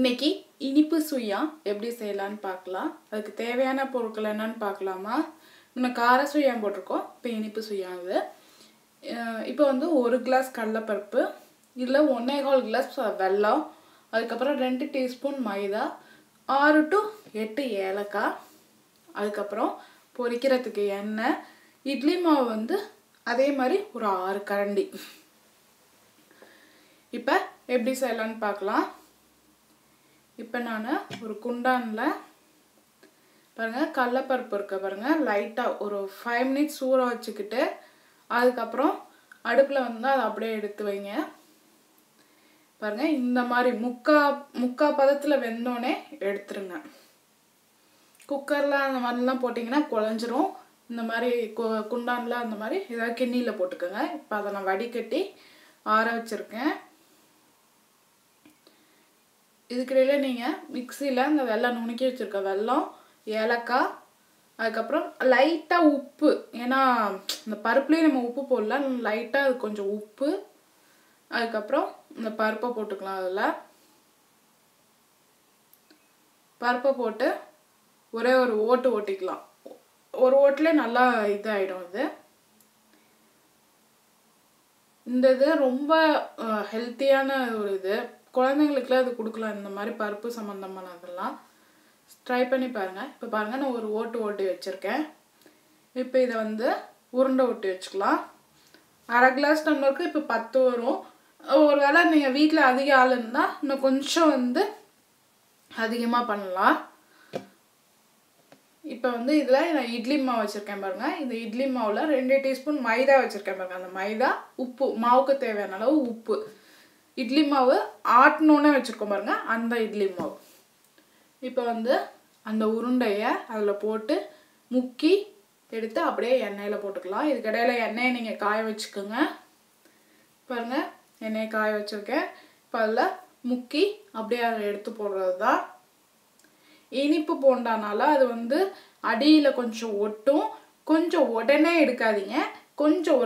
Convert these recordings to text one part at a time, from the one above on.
இன்னைக்கு இனிப்பு சுயா எப்படி செய்யலாம்னு பார்க்கலாம். அதுக்கு தேவையான பொருட்கள் என்னன்னு பார்க்கலாமா? இன்னும் கார சுயா போட்டிருக்கோம். இப்போ இனிப்பு சுயா இது. இப்போ வந்து 1 கிளாஸ் கடலைப்பருப்பு, இதில் 1.25 கிளாஸ் வெல்லம், அதுக்கப்புறம் 2 டீஸ்பூன் மைதா, 6 to 8 ஏலக்காய், அதுக்கப்புறம் பொரிக்கிறதுக்கு எண்ணெய், இட்லி மாவு வந்து அதே மாதிரி ஒரு 6 கரண்டி. இப்போ எப்படி செய்யலான்னு பார்க்கலாம். இப்போ நான் ஒரு குண்டானில் பாருங்கள் கடலைப்பருப்பு இருக்க பாருங்கள், லைட்டாக ஒரு 5 minutes ஊற வச்சுக்கிட்டு அதுக்கப்புறம் அடுப்பில் வந்து அதை அப்படியே எடுத்து வைங்க. பாருங்கள் இந்த மாதிரி முக்கா பதத்தில் வெந்தோடனே எடுத்துருங்க. குக்கரில் அந்த மாதிரிலாம் போட்டிங்கன்னா குழஞ்சிரும். இந்த மாதிரி குண்டானில் அந்த மாதிரி ஏதாவது கிண்ணியில் போட்டுக்கோங்க. இப்போ அதை நான் வடிகட்டி ஆற வச்சுருக்கேன். இதுக்கிடையில நீங்கள் மிக்சியில் இந்த வெல்லம் நுணுக்கி வச்சுருக்க வெல்லம், ஏலக்காய், அதுக்கப்புறம் லைட்டாக உப்பு, ஏன்னா இந்த பருப்புலேயும் நம்ம உப்பு போடலாம், லைட்டாக அது கொஞ்சம் உப்பு, அதுக்கப்புறம் இந்த பருப்பை போட்டுக்கலாம். அதில் பருப்பை போட்டு ஒரே ஒரு ஓட்டு ஓட்டிக்கலாம். ஒரு ஓட்டிலே நல்லா இதாகிடும். இந்த இது ரொம்ப ஹெல்த்தியான ஒரு இது, குழந்தைங்களுக்குலாம் இது கொடுக்கலாம். இந்த மாதிரி பருப்பு சம்மந்தமானதெல்லாம் ட்ரை பண்ணி பாருங்கள். இப்போ பாருங்கள் நான் ஒரு ஓட்டி வச்சுருக்கேன். இப்போ இதை வந்து உருண்டை ஒட்டி வச்சுக்கலாம். 1/2 கிளாஸ் டம்ளருக்கு இப்போ 10 வரும். ஒரு வேளை நீங்கள் வீட்டில் அதிக ஆள் இருந்தால் இன்னும் கொஞ்சம் வந்து அதிகமாக பண்ணலாம். இப்போ வந்து இதில் நான் இட்லி மாவு வச்சுருக்கேன் பாருங்கள். இந்த இட்லி மாவில் 2 டீஸ்பூன் மைதா வச்சுருக்கேன் பாருங்கள். அந்த மைதா, உப்பு, மாவுக்கு தேவையான அளவு உப்பு, இட்லி மாவு ஆட்டணுன்னே வச்சுருக்கோம் பாருங்கள், அந்த இட்லி மாவு. இப்போ வந்து அந்த உருண்டையை அதில் போட்டு முக்கி எடுத்து அப்படியே எண்ணெயில் போட்டுக்கலாம். இதுக்கிடையில் எண்ணெயை நீங்கள் காய வச்சுக்கோங்க. பாருங்கள் எண்ணெயை காய வச்சுருக்கேன். இப்போ அதில் முக்கி அப்படியே அதை எடுத்து போடுறது தான். இனிப்பு போண்டானால அது வந்து அடியில் கொஞ்சம் ஒட்டும். கொஞ்சம் உடனே எடுக்காதீங்க. கொஞ்சம்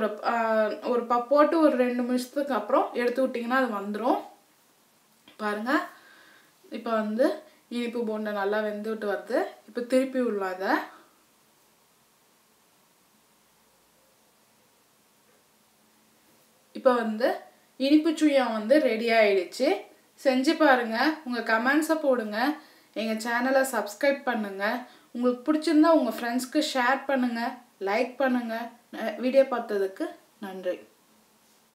ஒரு போட்டு ஒரு 2 நிமிஷத்துக்கு அப்புறம் எடுத்து விட்டிங்கன்னா அது வந்துடும். பாருங்கள் இப்போ வந்து இனிப்பு போண்டை நல்லா வெந்துவிட்டு வருது. இப்போ திருப்பி விடலாம். அதை இப்போ வந்து இனிப்பு சுயா வந்து ரெடி ஆயிடுச்சு. செஞ்சு பாருங்கள். உங்கள் கமெண்ட்ஸை போடுங்க. எங்கள் சேனலை சப்ஸ்கிரைப் பண்ணுங்கள். உங்களுக்கு பிடிச்சிருந்தா உங்கள் ஃப்ரெண்ட்ஸ்க்கு ஷேர் பண்ணுங்கள், லைக் பண்ணுங்கள். வீடியோ பார்த்ததுக்கு நன்றி.